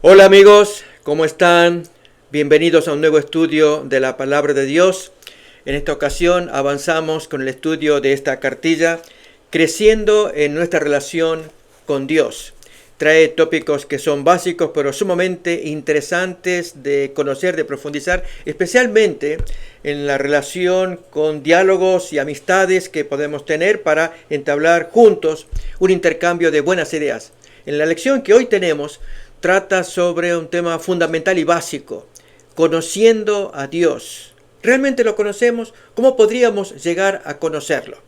Hola amigos, ¿cómo están? Bienvenidos a un nuevo estudio de la Palabra de Dios. En esta ocasión avanzamos con el estudio de esta cartilla, creciendo en nuestra relación con Dios. Trae tópicos que son básicos pero sumamente interesantes de conocer, de profundizar, especialmente en la relación con diálogos y amistades que podemos tener para entablar juntos un intercambio de buenas ideas. En la lección que hoy tenemos, trata sobre un tema fundamental y básico, conociendo a Dios. ¿Realmente lo conocemos? ¿Cómo podríamos llegar a conocerlo?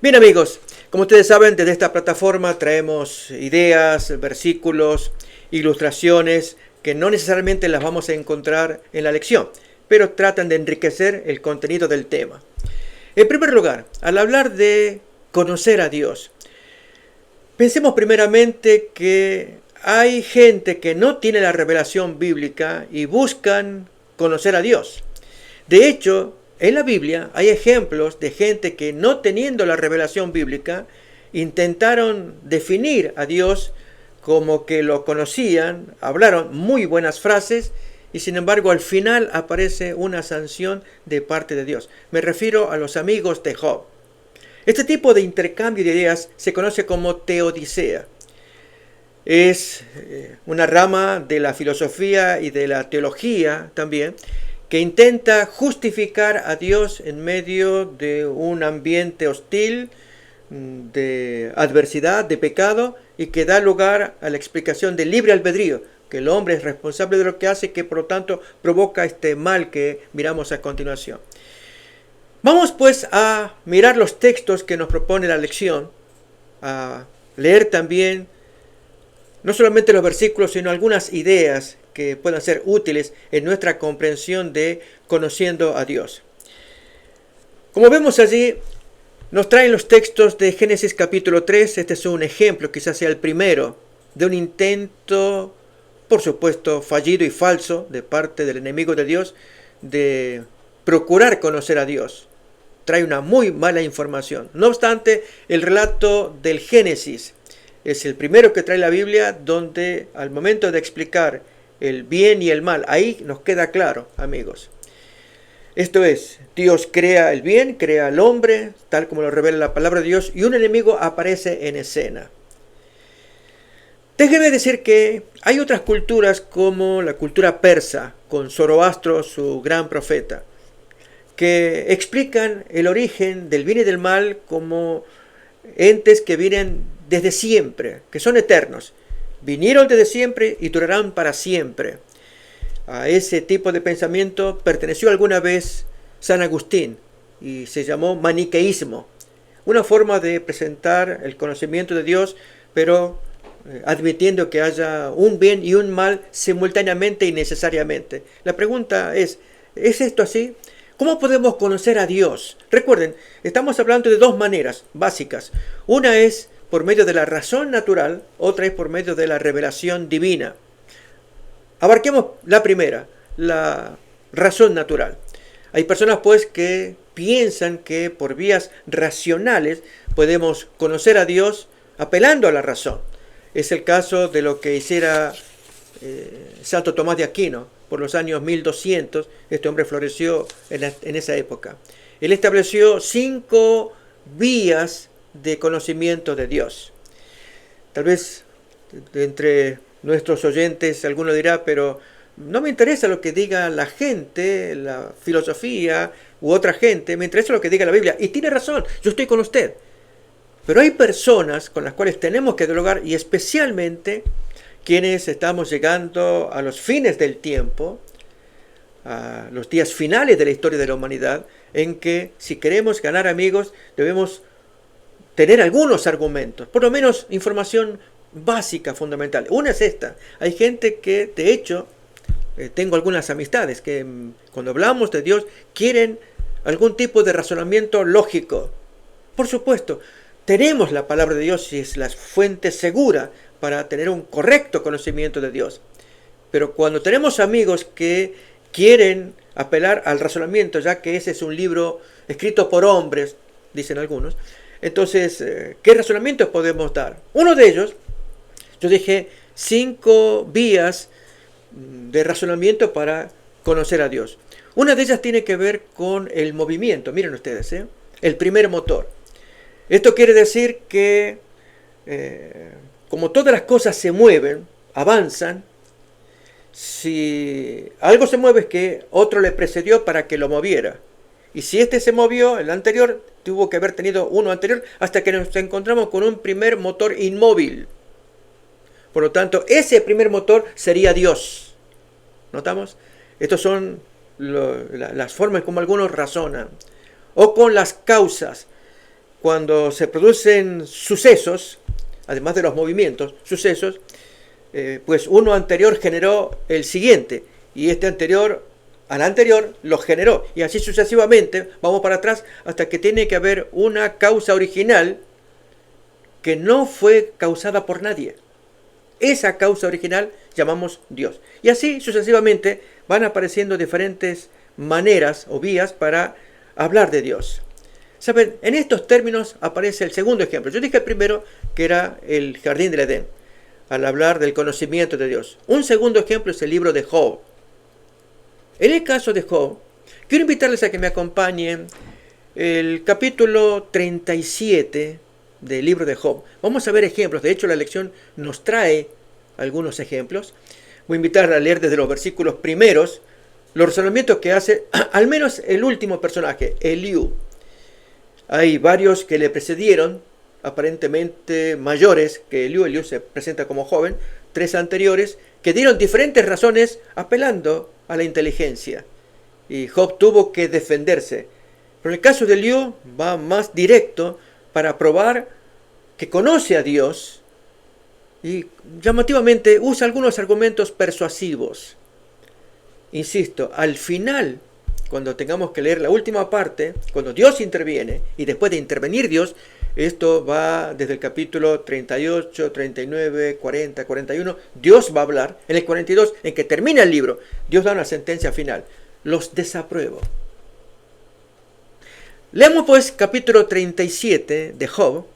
Bien amigos, como ustedes saben, desde esta plataforma traemos ideas, versículos, ilustraciones que no necesariamente las vamos a encontrar en la lección, pero tratan de enriquecer el contenido del tema. En primer lugar, al hablar de conocer a Dios, pensemos primeramente que hay gente que no tiene la revelación bíblica y buscan conocer a Dios. De hecho, en la Biblia hay ejemplos de gente que no teniendo la revelación bíblica intentaron definir a Dios como que lo conocían, hablaron muy buenas frases y sin embargo al final aparece una sanción de parte de Dios. Me refiero a los amigos de Job. Este tipo de intercambio de ideas se conoce como teodicea. Es una rama de la filosofía y de la teología también, que intenta justificar a Dios en medio de un ambiente hostil, de adversidad, de pecado, y que da lugar a la explicación del libre albedrío, que el hombre es responsable de lo que hace y que por lo tanto provoca este mal que miramos a continuación. Vamos pues a mirar los textos que nos propone la lección, a leer también no solamente los versículos, sino algunas ideas que puedan ser útiles en nuestra comprensión de conociendo a Dios. Como vemos allí, nos traen los textos de Génesis capítulo 3. Este es un ejemplo, quizás sea el primero, de un intento, por supuesto, fallido y falso de parte del enemigo de Dios, de procurar conocer a Dios. Trae una muy mala información. No obstante, el relato del Génesis es el primero que trae la Biblia, donde al momento de explicar el bien y el mal, ahí nos queda claro, amigos. Esto es, Dios crea el bien, crea al hombre, tal como lo revela la palabra de Dios, y un enemigo aparece en escena. Déjeme decir que hay otras culturas como la cultura persa, con Zoroastro, su gran profeta, que explican el origen del bien y del mal como entes que vienen desde siempre, que son eternos. Vinieron desde siempre y durarán para siempre. A ese tipo de pensamiento perteneció alguna vez San Agustín y se llamó maniqueísmo. Una forma de presentar el conocimiento de Dios, pero admitiendo que haya un bien y un mal simultáneamente y necesariamente. La pregunta ¿es esto así? ¿Cómo podemos conocer a Dios? Recuerden, estamos hablando de dos maneras básicas. Una es por medio de la razón natural, otra es por medio de la revelación divina. Abarquemos la primera, la razón natural. Hay personas pues que piensan que por vías racionales podemos conocer a Dios apelando a la razón. Es el caso de lo que hiciera Santo Tomás de Aquino por los años 1200. Este hombre floreció en esa época. Él estableció 5 vías de conocimiento de Dios. Tal vez entre nuestros oyentes alguno dirá, pero no me interesa lo que diga la gente, la filosofía u otra gente, me interesa lo que diga la Biblia. Y tiene razón, yo estoy con usted. Pero hay personas con las cuales tenemos que dialogar, y especialmente quienes estamos llegando a los fines del tiempo, a los días finales de la historia de la humanidad, en que si queremos ganar amigos debemos tener algunos argumentos, por lo menos información básica, fundamental. Una es esta. Hay gente que, de hecho, tengo algunas amistades que cuando hablamos de Dios quieren algún tipo de razonamiento lógico. Por supuesto, tenemos la palabra de Dios y es la fuente segura para tener un correcto conocimiento de Dios. Pero cuando tenemos amigos que quieren apelar al razonamiento, ya que ese es un libro escrito por hombres, dicen algunos, entonces, ¿qué razonamientos podemos dar? Uno de ellos, yo dije, 5 vías de razonamiento para conocer a Dios. Una de ellas tiene que ver con el movimiento. Miren ustedes, el primer motor. Esto quiere decir que como todas las cosas se mueven, avanzan, si algo se mueve es que otro le precedió para que lo moviera. Y si este se movió, el anterior tuvo que haber tenido uno anterior hasta que nos encontramos con un primer motor inmóvil. Por lo tanto, ese primer motor sería Dios. ¿Notamos? Estas son las formas como algunos razonan. O con las causas. Cuando se producen sucesos, además de los movimientos, sucesos, pues uno anterior generó el siguiente. Y este anterior al anterior lo generó. Y así sucesivamente, vamos para atrás, hasta que tiene que haber una causa original que no fue causada por nadie. Esa causa original llamamos Dios. Y así sucesivamente van apareciendo diferentes maneras o vías para hablar de Dios. ¿Saben? En estos términos aparece el segundo ejemplo. Yo dije el primero, que era el jardín del Edén, al hablar del conocimiento de Dios. Un segundo ejemplo es el libro de Job. En el caso de Job, quiero invitarles a que me acompañen el capítulo 37 del libro de Job. Vamos a ver ejemplos. De hecho, la lección nos trae algunos ejemplos. Voy a invitar a leer desde los versículos primeros los razonamientos que hace al menos el último personaje, Eliú. Hay varios que le precedieron, aparentemente mayores que Eliú. Eliú se presenta como joven. 3 anteriores que dieron diferentes razones apelando a la inteligencia. Y Job tuvo que defenderse. Pero en el caso de Eliú va más directo para probar que conoce a Dios y llamativamente usa algunos argumentos persuasivos. Insisto, al final, cuando tengamos que leer la última parte, cuando Dios interviene y después de intervenir Dios, esto va desde el capítulo 38, 39, 40, 41, Dios va a hablar. En el 42, en que termina el libro, Dios da una sentencia final. Los desapruebo. Leamos pues capítulo 37 de Job,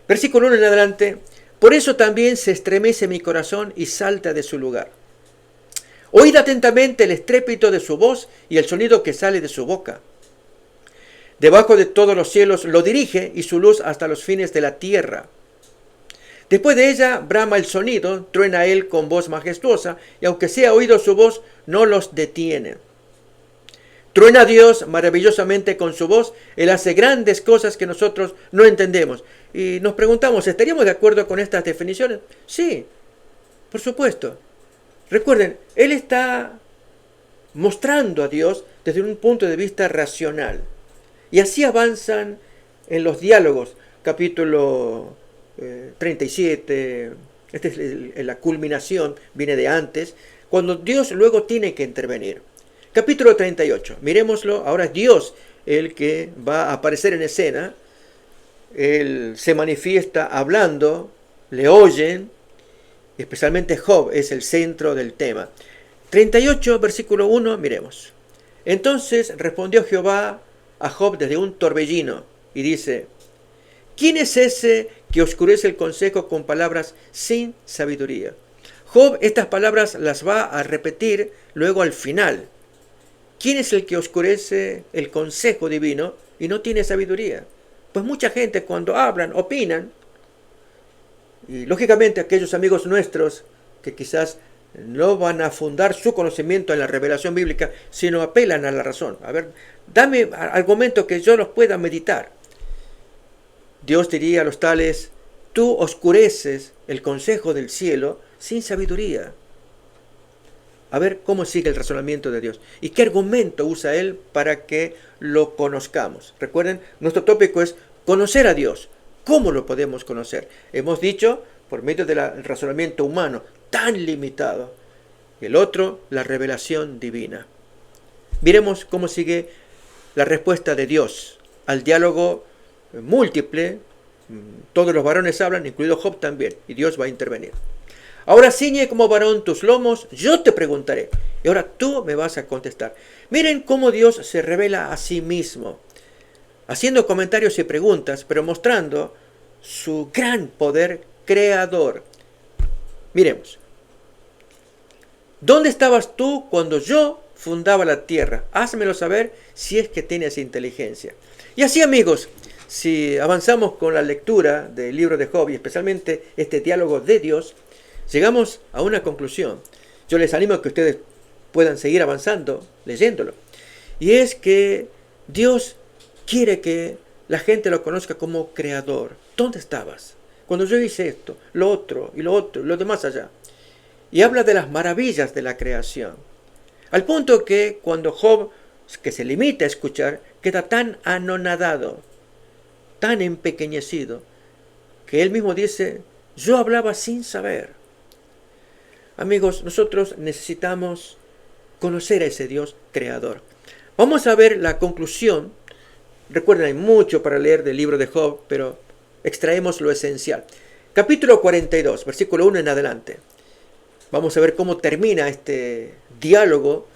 versículo 1 en adelante. Por eso también se estremece mi corazón y salta de su lugar. Oíd atentamente el estrépito de su voz y el sonido que sale de su boca. Debajo de todos los cielos lo dirige y su luz hasta los fines de la tierra. Después de ella brama el sonido, truena él con voz majestuosa, y aunque sea oído su voz, no los detiene. Truena Dios maravillosamente con su voz, Él hace grandes cosas que nosotros no entendemos. Y nos preguntamos, ¿estaríamos de acuerdo con estas definiciones? Sí, por supuesto. Recuerden, Él está mostrando a Dios desde un punto de vista racional. Y así avanzan en los diálogos, capítulo 37, esta es la culminación, viene de antes, cuando Dios luego tiene que intervenir. Capítulo 38, miremoslo, ahora es Dios el que va a aparecer en escena, Él se manifiesta hablando, le oyen, especialmente Job es el centro del tema. 38, versículo 1, miremos. Entonces respondió Jehová a Job desde un torbellino y dice: ¿quién es ese que oscurece el consejo con palabras sin sabiduría? Job estas palabras las va a repetir luego al final. ¿Quién es el que oscurece el consejo divino y no tiene sabiduría? Pues mucha gente cuando hablan, opinan, y lógicamente aquellos amigos nuestros que quizás no van a fundar su conocimiento en la revelación bíblica, sino apelan a la razón. A ver, dame argumentos que yo los pueda meditar. Dios diría a los tales: tú oscureces el consejo del cielo sin sabiduría. A ver cómo sigue el razonamiento de Dios y qué argumento usa Él para que lo conozcamos. Recuerden, nuestro tópico es conocer a Dios. ¿Cómo lo podemos conocer? Hemos dicho, por medio del razonamiento humano, tan limitado. El otro, la revelación divina. Miremos cómo sigue la respuesta de Dios al diálogo múltiple. Todos los varones hablan, incluido Job también, y Dios va a intervenir. Ahora ciñe como varón tus lomos, yo te preguntaré, y ahora tú me vas a contestar. Miren cómo Dios se revela a sí mismo, haciendo comentarios y preguntas, pero mostrando su gran poder creador. Miremos. ¿Dónde estabas tú cuando yo fundaba la tierra? Házmelo saber si es que tienes inteligencia. Y así, amigos, si avanzamos con la lectura del libro de Job y especialmente este diálogo de Dios, llegamos a una conclusión. Yo les animo a que ustedes puedan seguir avanzando leyéndolo. Y es que Dios quiere que la gente lo conozca como creador. ¿Dónde estabas cuando yo hice esto, lo otro y lo demás allá? Y habla de las maravillas de la creación. Al punto que cuando Job, que se limita a escuchar, queda tan anonadado, tan empequeñecido, que él mismo dice, yo hablaba sin saber. Amigos, nosotros necesitamos conocer a ese Dios creador. Vamos a ver la conclusión. Recuerden, hay mucho para leer del libro de Job, pero extraemos lo esencial. Capítulo 42, versículo 1 en adelante. Vamos a ver cómo termina este diálogo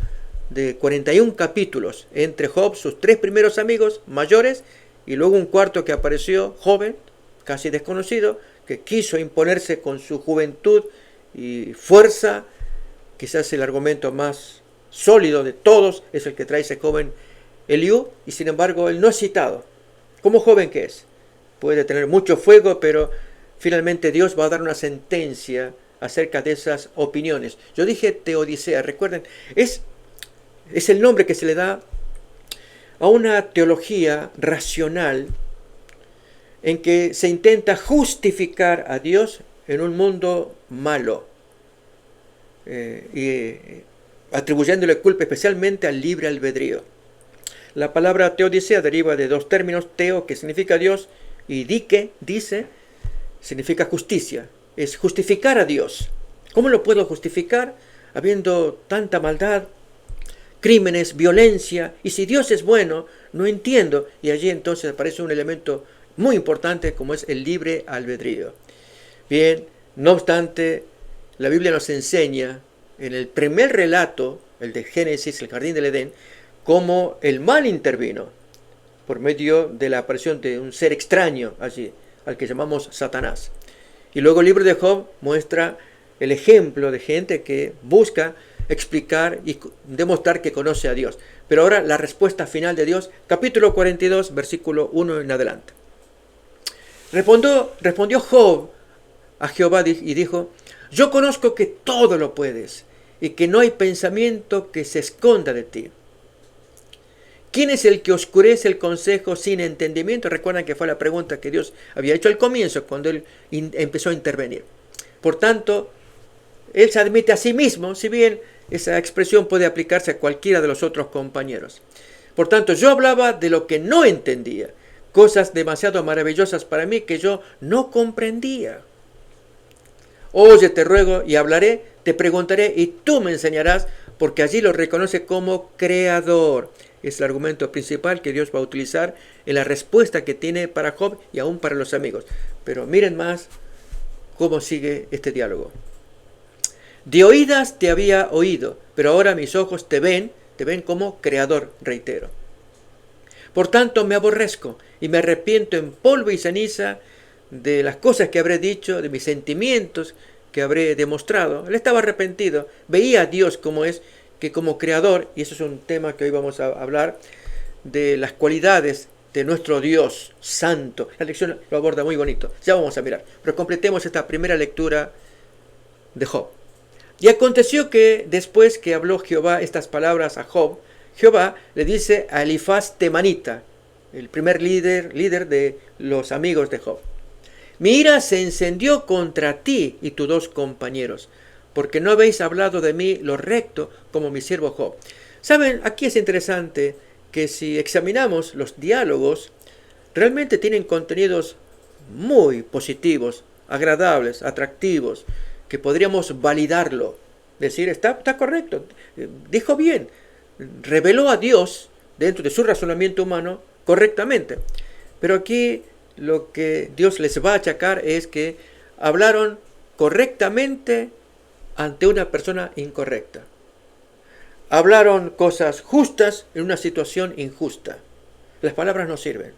de 41 capítulos entre Job, sus tres primeros amigos mayores, y luego un cuarto que apareció joven, casi desconocido, que quiso imponerse con su juventud y fuerza. Quizás el argumento más sólido de todos es el que trae ese joven Eliú, y sin embargo él no es citado. Como joven que es, puede tener mucho fuego, pero finalmente Dios va a dar una sentencia acerca de esas opiniones. Yo dije teodicea, recuerden, es el nombre que se le da a una teología racional en que se intenta justificar a Dios en un mundo malo, y atribuyéndole culpa especialmente al libre albedrío. La palabra teodicea deriva de dos términos, teo, que significa Dios, y dike, dice, significa justicia. Es justificar a Dios. ¿Cómo lo puedo justificar? Habiendo tanta maldad, crímenes, violencia, y si Dios es bueno, no entiendo. Y allí entonces aparece un elemento muy importante como es el libre albedrío. Bien, no obstante, la Biblia nos enseña en el primer relato, el de Génesis, el jardín del Edén, cómo el mal intervino por medio de la aparición de un ser extraño allí, al que llamamos Satanás. Y luego el libro de Job muestra el ejemplo de gente que busca explicar y demostrar que conoce a Dios. Pero ahora la respuesta final de Dios, capítulo 42, versículo 1 en adelante. Respondió Job a Jehová y dijo, yo conozco que todo lo puedes y que no hay pensamiento que se esconda de ti. ¿Quién es el que oscurece el consejo sin entendimiento? Recuerdan que fue la pregunta que Dios había hecho al comienzo, cuando él empezó a intervenir. Por tanto, él se admite a sí mismo, si bien esa expresión puede aplicarse a cualquiera de los otros compañeros. Por tanto, yo hablaba de lo que no entendía, cosas demasiado maravillosas para mí que yo no comprendía. Oye, te ruego y hablaré, te preguntaré y tú me enseñarás, porque allí lo reconoce como creador. Es el argumento principal que Dios va a utilizar en la respuesta que tiene para Job y aún para los amigos. Pero miren más cómo sigue este diálogo. De oídas te había oído, pero ahora mis ojos te ven como creador, reitero. Por tanto me aborrezco y me arrepiento en polvo y ceniza de las cosas que habré dicho, de mis sentimientos que habré demostrado. Él estaba arrepentido, veía a Dios como es, que como creador, y eso es un tema que hoy vamos a hablar, de las cualidades de nuestro Dios santo. La lección lo aborda muy bonito, ya vamos a mirar, pero completemos esta primera lectura de Job. Y aconteció que después que habló Jehová estas palabras a Job, Jehová le dice a Elifaz temanita, el primer líder de los amigos de Job, mi ira se encendió contra ti y tus dos compañeros, porque no habéis hablado de mí lo recto como mi siervo Job. Saben, aquí es interesante que si examinamos los diálogos, realmente tienen contenidos muy positivos, agradables, atractivos, que podríamos validarlo. Decir, está correcto, dijo bien, reveló a Dios dentro de su razonamiento humano correctamente. Pero aquí lo que Dios les va a achacar es que hablaron correctamente ante una persona incorrecta. Hablaron cosas justas en una situación injusta. Las palabras no sirven.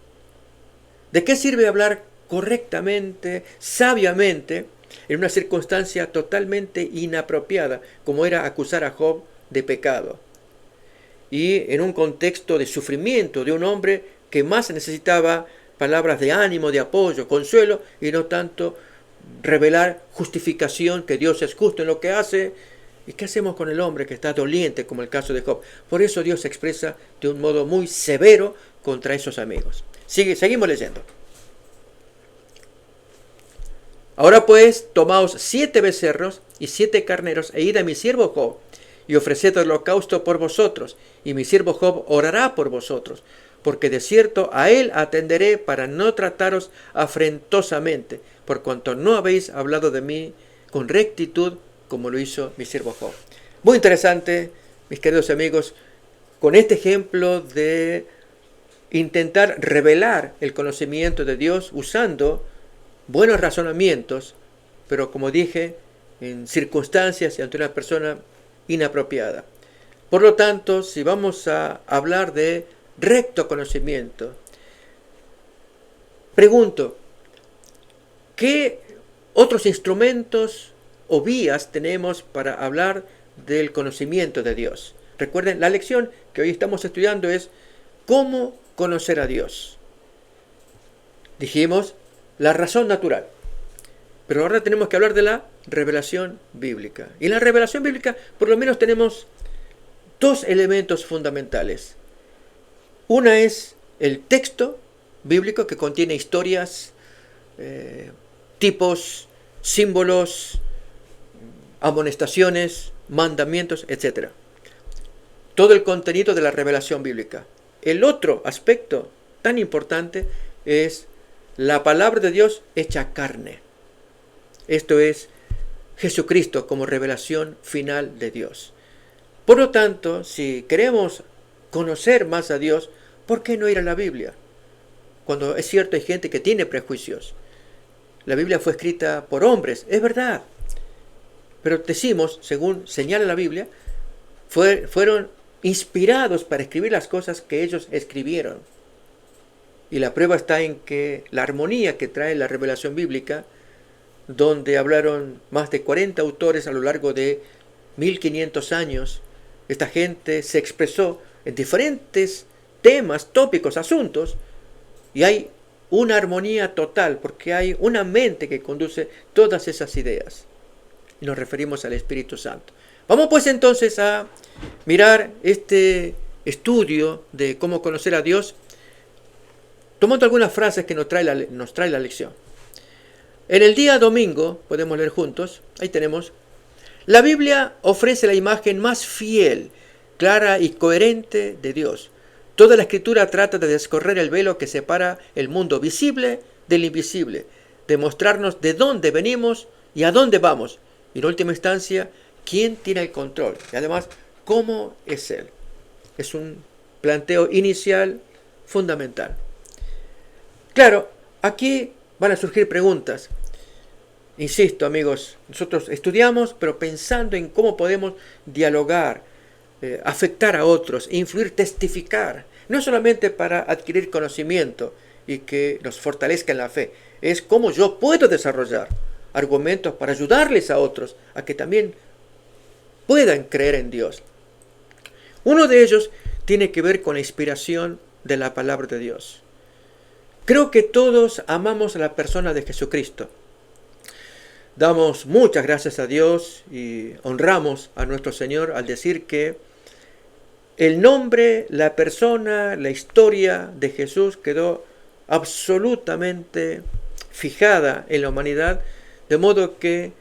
¿De qué sirve hablar correctamente, sabiamente, en una circunstancia totalmente inapropiada, como era acusar a Job de pecado, y en un contexto de sufrimiento de un hombre que más necesitaba palabras de ánimo, de apoyo, consuelo, y no tanto revelar justificación, que Dios es justo en lo que hace. ¿Y qué hacemos con el hombre que está doliente, como el caso de Job? Por eso Dios se expresa de un modo muy severo contra esos amigos. Seguimos leyendo. Ahora pues, tomaos 7 becerros y 7 carneros, e id a mi siervo Job, y ofreced holocausto por vosotros, y mi siervo Job orará por vosotros, porque de cierto a él atenderé para no trataros afrentosamente, por cuanto no habéis hablado de mí con rectitud, como lo hizo mi siervo Job. Muy interesante, mis queridos amigos, con este ejemplo de intentar revelar el conocimiento de Dios usando buenos razonamientos, pero como dije, en circunstancias y ante una persona inapropiada. Por lo tanto, si vamos a hablar de recto conocimiento, pregunto, ¿qué otros instrumentos o vías tenemos para hablar del conocimiento de Dios? Recuerden, la lección que hoy estamos estudiando es ¿cómo conocer a Dios? Dijimos la razón natural, pero ahora tenemos que hablar de la revelación bíblica. Y en la revelación bíblica por lo menos tenemos 2 elementos fundamentales. Una es el texto bíblico que contiene historias, tipos, símbolos, amonestaciones, mandamientos, etc. Todo el contenido de la revelación bíblica. El otro aspecto tan importante es la palabra de Dios hecha carne. Esto es Jesucristo como revelación final de Dios. Por lo tanto, si queremos conocer más a Dios, ¿por qué no ir a la Biblia? Cuando es cierto, hay gente que tiene prejuicios. La Biblia fue escrita por hombres, es verdad. Pero decimos, según señala la Biblia, fueron inspirados para escribir las cosas que ellos escribieron. Y la prueba está en que la armonía que trae la revelación bíblica, donde hablaron más de 40 autores a lo largo de 1500 años, esta gente se expresó en diferentes temas, tópicos, asuntos, y hay una armonía total, porque hay una mente que conduce todas esas ideas. Y nos referimos al Espíritu Santo. Vamos pues entonces a mirar este estudio de cómo conocer a Dios, tomando algunas frases que nos trae la lección. En el día domingo, podemos leer juntos, ahí tenemos, la Biblia ofrece la imagen más fiel, clara y coherente de Dios. Toda la Escritura trata de descorrer el velo que separa el mundo visible del invisible, de mostrarnos de dónde venimos y a dónde vamos, y en última instancia, quién tiene el control, y además, cómo es Él. Es un planteo inicial fundamental. Claro, aquí van a surgir preguntas. Insisto, amigos, nosotros estudiamos, pero pensando en cómo podemos dialogar, afectar a otros, influir, testificar, no solamente para adquirir conocimiento y que nos fortalezca en la fe, es cómo yo puedo desarrollar argumentos para ayudarles a otros a que también puedan creer en Dios. Uno de ellos tiene que ver con la inspiración de la palabra de Dios. Creo que todos amamos a la persona de Jesucristo. Damos muchas gracias a Dios y honramos a nuestro Señor al decir que el nombre, la persona, la historia de Jesús quedó absolutamente fijada en la humanidad, de modo que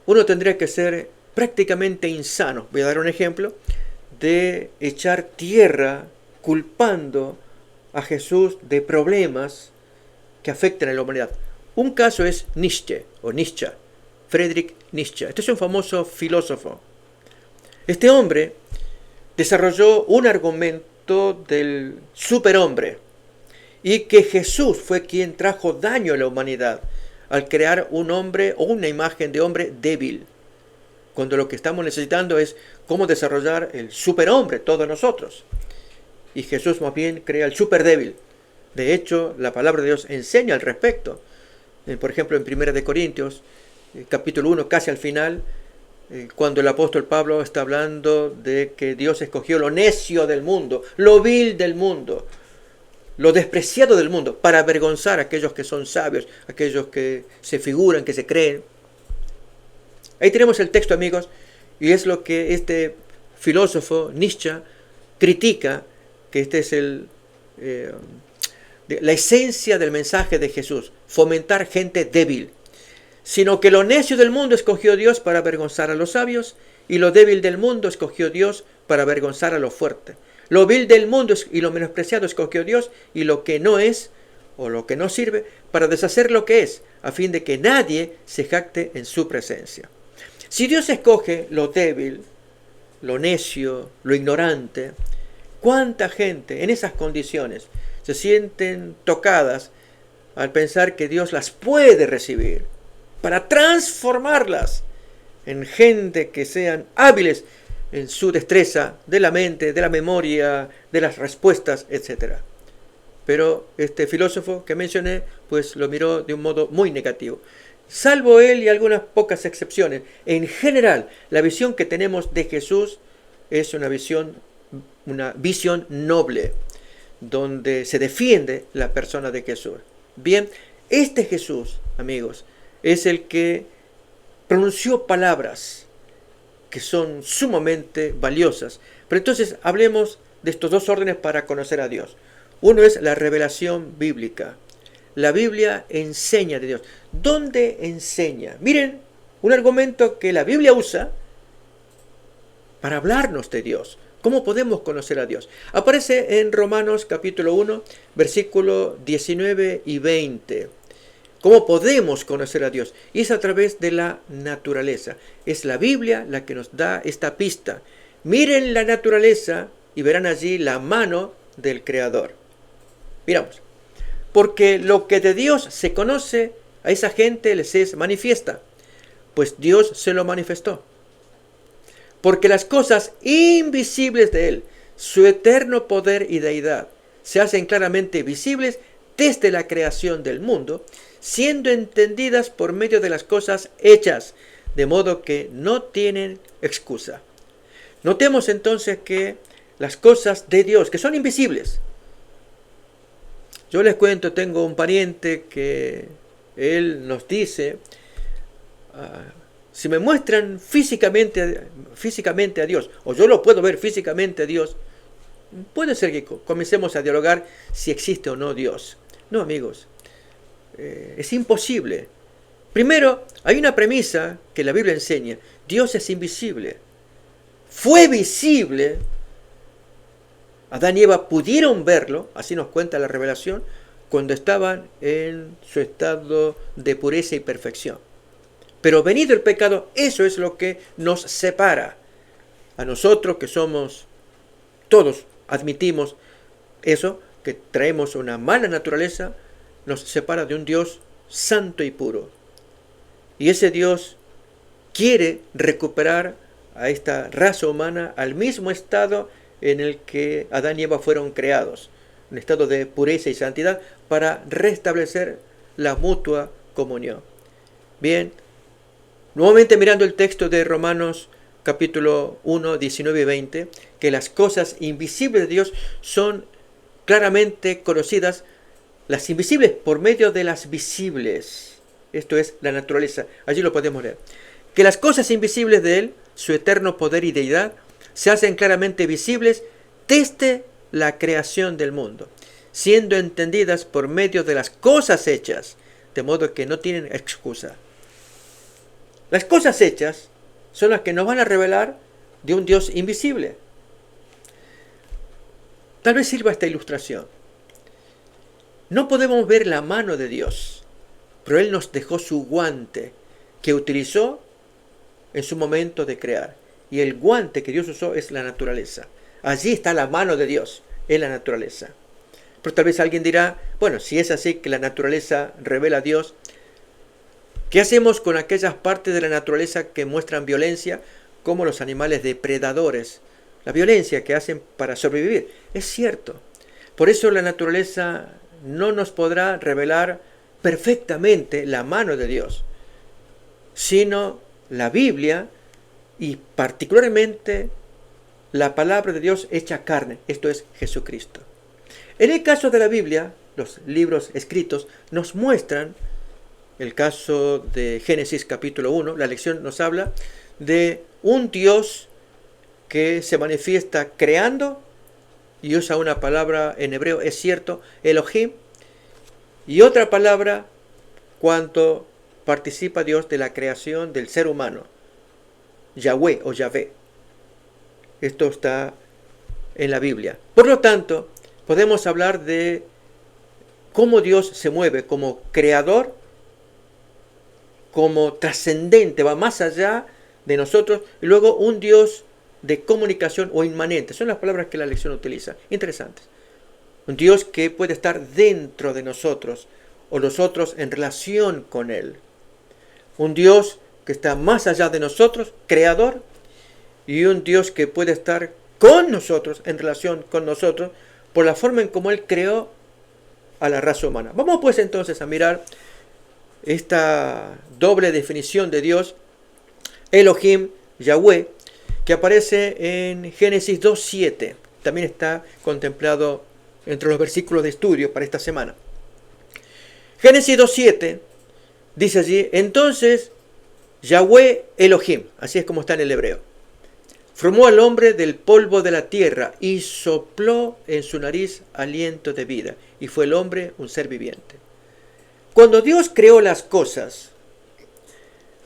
uno tendría que ser prácticamente insano. Voy a dar un ejemplo de echar tierra culpando a Jesús de problemas que afectan a la humanidad. Un caso es Nietzsche, Friedrich Nietzsche. Este es un famoso filósofo. Este hombre desarrolló un argumento del superhombre y que Jesús fue quien trajo daño a la humanidad al crear un hombre o una imagen de hombre débil, cuando lo que estamos necesitando es cómo desarrollar el superhombre, todos nosotros. Y Jesús más bien crea el superdébil. De hecho, la palabra de Dios enseña al respecto. Por ejemplo, en 1 Corintios, capítulo 1, casi al final, cuando el apóstol Pablo está hablando de que Dios escogió lo necio del mundo, lo vil del mundo, lo despreciado del mundo, para avergonzar a aquellos que son sabios, aquellos que se figuran, que se creen. Ahí tenemos el texto, amigos, y es lo que este filósofo Nietzsche critica, que este es la esencia del mensaje de Jesús, fomentar gente débil, sino que lo necio del mundo escogió Dios para avergonzar a los sabios, y lo débil del mundo escogió Dios para avergonzar a lo fuerte. Lo vil del mundo y lo menospreciado escogió Dios, y lo que no es, o lo que no sirve, para deshacer lo que es, a fin de que nadie se jacte en su presencia. Si Dios escoge lo débil, lo necio, lo ignorante, ¿cuánta gente en esas condiciones se sienten tocadas al pensar que Dios las puede recibir para transformarlas en gente que sean hábiles en su destreza de la mente, de la memoria, de las respuestas, etc.? Pero este filósofo que mencioné, pues lo miró de un modo muy negativo. Salvo él y algunas pocas excepciones, en general, la visión que tenemos de Jesús es una visión noble, donde se defiende la persona de Jesús. Bien, este Jesús, amigos, es el que pronunció palabras que son sumamente valiosas. Pero entonces hablemos de estos dos órdenes para conocer a Dios. Uno es la revelación bíblica. La Biblia enseña de Dios. ¿Dónde enseña? Miren, un argumento que la Biblia usa para hablarnos de Dios. ¿Cómo podemos conocer a Dios? Aparece en Romanos capítulo 1, versículo 19 y 20. ¿Cómo podemos conocer a Dios? Y es a través de la naturaleza. Es la Biblia la que nos da esta pista. Miren la naturaleza y verán allí la mano del Creador. Miramos. Porque lo que de Dios se conoce, a esa gente les es manifiesta, pues Dios se lo manifestó. Porque las cosas invisibles de Él, su eterno poder y deidad, se hacen claramente visibles desde la creación del mundo, siendo entendidas por medio de las cosas hechas, de modo que no tienen excusa. Notemos entonces que las cosas de Dios, que son invisibles. Yo les cuento, tengo un pariente que él nos dice, si me muestran físicamente a Dios, o yo lo puedo ver físicamente a Dios, puede ser que comencemos a dialogar si existe o no Dios. No, amigos, es imposible. Primero, hay una premisa que la Biblia enseña: Dios es invisible. Fue visible. Adán y Eva pudieron verlo, así nos cuenta la revelación, cuando estaban en su estado de pureza y perfección. Pero venido el pecado, eso es lo que nos separa. A nosotros que somos, todos admitimos eso, que traemos una mala naturaleza, nos separa de un Dios santo y puro. Y ese Dios quiere recuperar a esta raza humana al mismo estado en el que Adán y Eva fueron creados, un estado de pureza y santidad, para restablecer la mutua comunión. Bien, nuevamente mirando el texto de Romanos capítulo 1, 19 y 20, que las cosas invisibles de Dios son claramente conocidas, las invisibles por medio de las visibles. Esto es la naturaleza, allí lo podemos leer. Que las cosas invisibles de Él, su eterno poder y deidad, se hacen claramente visibles desde la creación del mundo, siendo entendidas por medio de las cosas hechas, de modo que no tienen excusa. Las cosas hechas son las que nos van a revelar de un Dios invisible. Tal vez sirva esta ilustración. No podemos ver la mano de Dios, pero Él nos dejó su guante que utilizó en su momento de crear. Y el guante que Dios usó es la naturaleza. Allí está la mano de Dios, en la naturaleza. Pero tal vez alguien dirá, bueno, si es así que la naturaleza revela a Dios, ¿qué hacemos con aquellas partes de la naturaleza que muestran violencia, como los animales depredadores? La violencia que hacen para sobrevivir. Es cierto. Por eso la naturaleza no nos podrá revelar perfectamente la mano de Dios. sino la Biblia y particularmente la palabra de Dios hecha carne, esto es Jesucristo. En el caso de la Biblia, los libros escritos nos muestran, el caso de Génesis capítulo 1, la lección nos habla de un Dios que se manifiesta creando y usa una palabra en hebreo, es cierto, Elohim, y otra palabra cuando participa Dios de la creación del ser humano, Yahweh o Yahvé. Esto está en la Biblia. Por lo tanto, podemos hablar de cómo Dios se mueve como creador, como trascendente, va más allá de nosotros, y luego un Dios de comunicación o inmanente. Son las palabras que la lección utiliza. Interesantes. Un Dios que puede estar dentro de nosotros o nosotros en relación con Él. Un Dios que está más allá de nosotros, creador, y un Dios que puede estar con nosotros, en relación con nosotros, por la forma en cómo Él creó a la raza humana. Vamos pues entonces a mirar esta doble definición de Dios, Elohim, Yahweh, que aparece en Génesis 2:7. También está contemplado entre los versículos de estudio para esta semana. Génesis 2:7 dice allí: entonces Yahweh Elohim, así es como está en el hebreo, formó al hombre del polvo de la tierra y sopló en su nariz aliento de vida, y fue el hombre un ser viviente. Cuando Dios creó las cosas,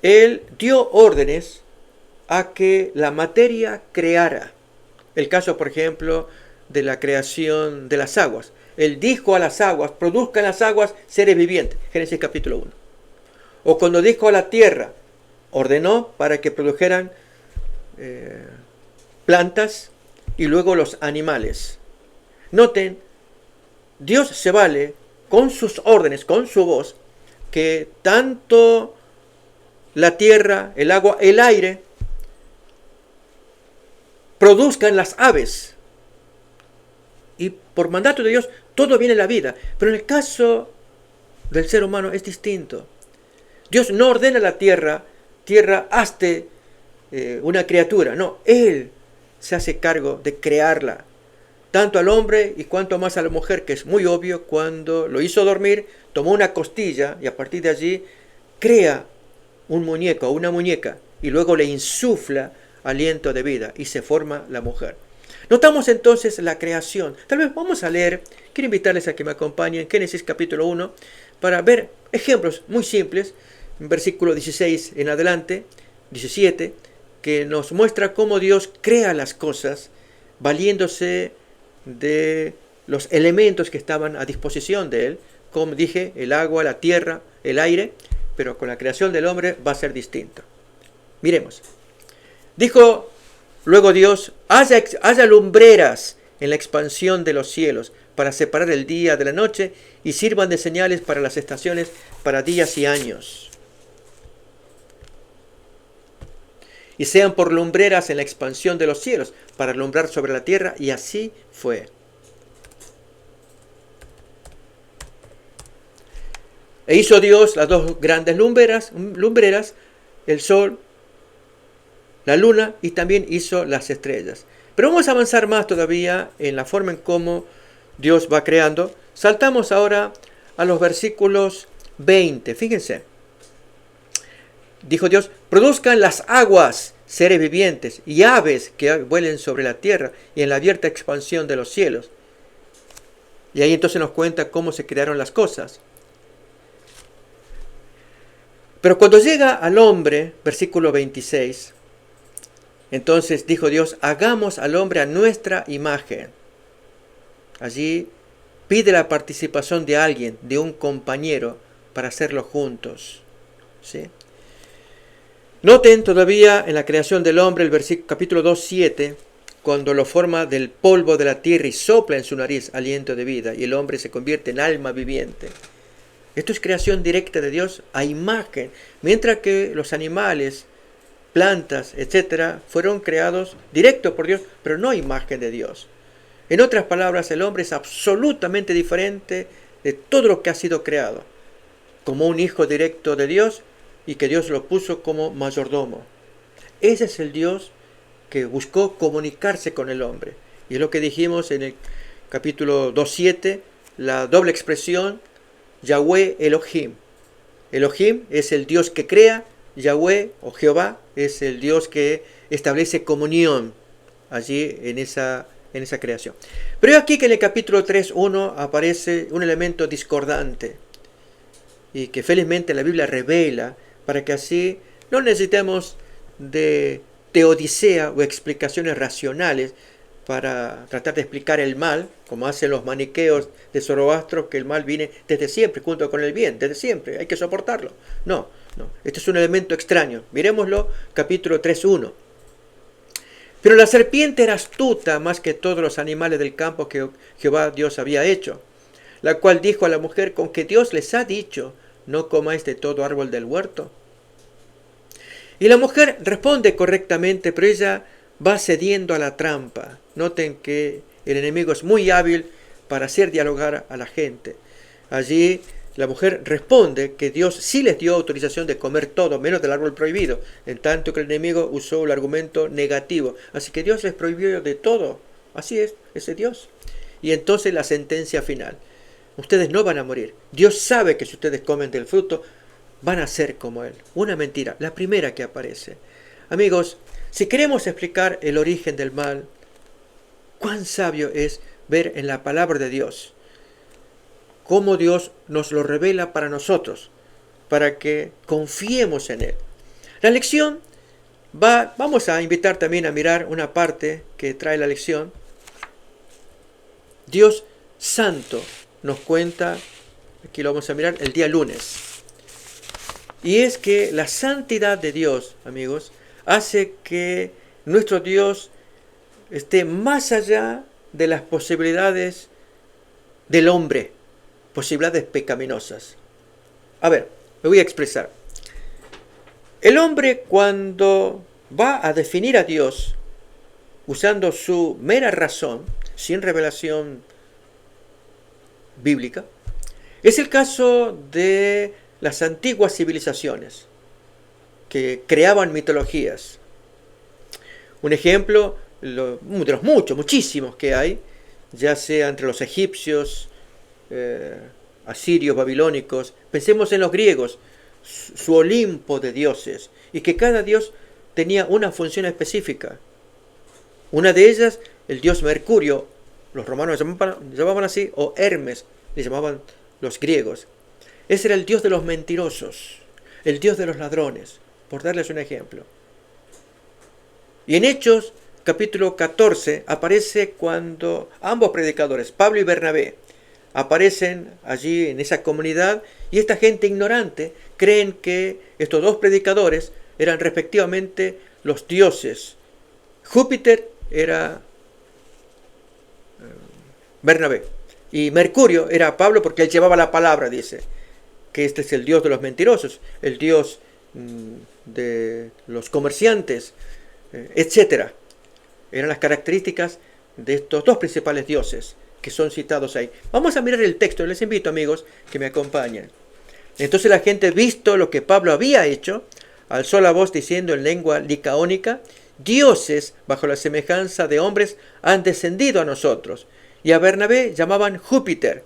Él dio órdenes a que la materia creara. El caso, por ejemplo, de la creación de las aguas. Él dijo a las aguas: produzcan las aguas seres vivientes. Génesis capítulo 1. O cuando dijo a la tierra, ordenó para que produjeran plantas y luego los animales. Noten, Dios se vale con sus órdenes, con su voz, que tanto la tierra, el agua, el aire produzcan las aves. Y por mandato de Dios todo viene en la vida. Pero en el caso del ser humano es distinto. Dios no ordena a la tierra, hazte una criatura. No, Él se hace cargo de crearla. Tanto al hombre y cuanto más a la mujer, que es muy obvio. Cuando lo hizo dormir, tomó una costilla y a partir de allí crea un muñeco o una muñeca y luego le insufla aliento de vida y se forma la mujer. Notamos entonces la creación. Tal vez vamos a leer, quiero invitarles a que me acompañen en Génesis capítulo 1 para ver ejemplos muy simples, en versículo 16 en adelante, 17, que nos muestra cómo Dios crea las cosas valiéndose de los elementos que estaban a disposición de Él, como dije, el agua, la tierra, el aire, pero con la creación del hombre va a ser distinto. Miremos. Dijo luego Dios: haya lumbreras en la expansión de los cielos para separar el día de la noche y sirvan de señales para las estaciones, para días y años. Y sean por lumbreras en la expansión de los cielos para alumbrar sobre la tierra, y así fue. E hizo Dios las dos grandes lumbreras, el sol, la luna, y también hizo las estrellas. Pero vamos a avanzar más todavía en la forma en cómo Dios va creando. Saltamos ahora a los versículos 20. Fíjense. Dijo Dios: produzcan las aguas seres vivientes y aves que vuelen sobre la tierra y en la abierta expansión de los cielos. Y ahí entonces nos cuenta cómo se crearon las cosas. Pero cuando llega al hombre, versículo 26, entonces dijo Dios: hagamos al hombre a nuestra imagen. Allí pide la participación de alguien, de un compañero, para hacerlo juntos. ¿Sí? Noten todavía en la creación del hombre, el versículo capítulo 2:7, cuando lo forma del polvo de la tierra y sopla en su nariz aliento de vida, y el hombre se convierte en alma viviente. Esto es creación directa de Dios a imagen, mientras que los animales, plantas, etcétera, fueron creados directo por Dios, pero no a imagen de Dios. En otras palabras, el hombre es absolutamente diferente de todo lo que ha sido creado. Como un hijo directo de Dios, y que Dios lo puso como mayordomo. Ese es el Dios que buscó comunicarse con el hombre. Y es lo que dijimos en el capítulo 2.7, la doble expresión Yahweh Elohim. Elohim es el Dios que crea, Yahweh o Jehová es el Dios que establece comunión allí en esa creación. Pero aquí que en el capítulo 3.1 aparece un elemento discordante y que felizmente la Biblia revela para que así no necesitemos de teodicea o explicaciones racionales para tratar de explicar el mal, como hacen los maniqueos de Zoroastro, que el mal viene desde siempre, junto con el bien, desde siempre, hay que soportarlo. No, este es un elemento extraño. Miremoslo, capítulo 3.1. Pero la serpiente era astuta más que todos los animales del campo que Jehová Dios había hecho, la cual dijo a la mujer: con que Dios les ha dicho, no comáis de todo árbol del huerto. Y la mujer responde correctamente, pero ella va cediendo a la trampa. Noten que el enemigo es muy hábil para hacer dialogar a la gente. Allí la mujer responde que Dios sí les dio autorización de comer todo, menos del árbol prohibido, en tanto que el enemigo usó el argumento negativo. Así que Dios les prohibió de todo. Así es, ese Dios. Y entonces la sentencia final: ustedes no van a morir. Dios sabe que si ustedes comen del fruto, van a ser como Él. Una mentira, la primera que aparece. Amigos, si queremos explicar el origen del mal, cuán sabio es ver en la palabra de Dios cómo Dios nos lo revela para nosotros, para que confiemos en Él. La lección vamos a invitar también a mirar una parte que trae la lección. Dios Santo nos cuenta, aquí lo vamos a mirar, el día lunes. Y es que la santidad de Dios, amigos, hace que nuestro Dios esté más allá de las posibilidades del hombre, posibilidades pecaminosas. A ver, me voy a expresar. El hombre, cuando va a definir a Dios usando su mera razón, sin revelación bíblica, es el caso de las antiguas civilizaciones que creaban mitologías. Un ejemplo de los muchísimos que hay, ya sea entre los egipcios, asirios, babilónicos. Pensemos en los griegos, su Olimpo de dioses, y que cada dios tenía una función específica. Una de ellas, el dios Mercurio, los romanos llamaban así, o Hermes, le llamaban los griegos. Ese era el dios de los mentirosos, el dios de los ladrones, por darles un ejemplo. Y en Hechos, capítulo 14, aparece cuando ambos predicadores, Pablo y Bernabé, aparecen allí en esa comunidad, y esta gente ignorante creen que estos dos predicadores eran respectivamente los dioses. Júpiter era Bernabé y Mercurio era Pablo, porque él llevaba la palabra, dice que este es el dios de los mentirosos, el dios de los comerciantes, etc. Eran las características de estos dos principales dioses que son citados ahí. Vamos a mirar el texto, les invito, amigos, que me acompañen. Entonces la gente, visto lo que Pablo había hecho, alzó la voz diciendo en lengua licaónica: dioses bajo la semejanza de hombres han descendido a nosotros. Y a Bernabé llamaban Júpiter.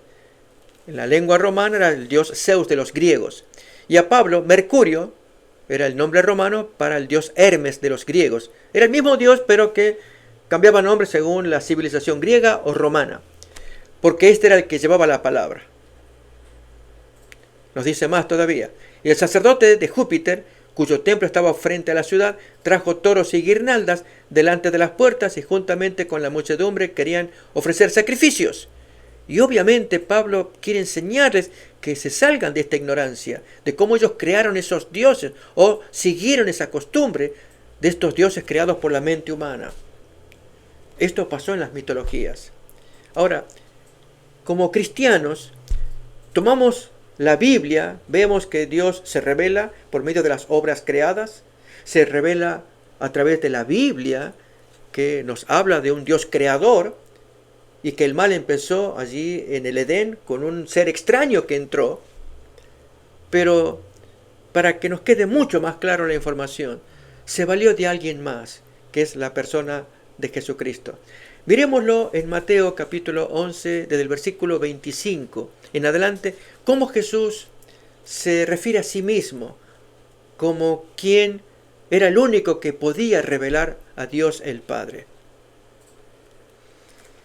En la lengua romana era el dios Zeus de los griegos. Y a Pablo, Mercurio, era el nombre romano para el dios Hermes de los griegos. Era el mismo dios, pero que cambiaba nombre según la civilización griega o romana, porque este era el que llevaba la palabra. Nos dice más todavía: y el sacerdote de Júpiter, cuyo templo estaba frente a la ciudad, trajo toros y guirnaldas delante de las puertas, y juntamente con la muchedumbre querían ofrecer sacrificios. Y obviamente Pablo quiere enseñarles que se salgan de esta ignorancia, de cómo ellos crearon esos dioses o siguieron esa costumbre de estos dioses creados por la mente humana. Esto pasó en las mitologías. Ahora, como cristianos, tomamos la Biblia, vemos que Dios se revela por medio de las obras creadas, se revela a través de la Biblia, que nos habla de un Dios creador, y que el mal empezó allí en el Edén con un ser extraño que entró. Pero para que nos quede mucho más claro la información, se valió de alguien más, que es la persona de Jesucristo. Miremoslo en Mateo capítulo 11, desde el versículo 25 en adelante, cómo Jesús se refiere a sí mismo como quien era el único que podía revelar a Dios el Padre.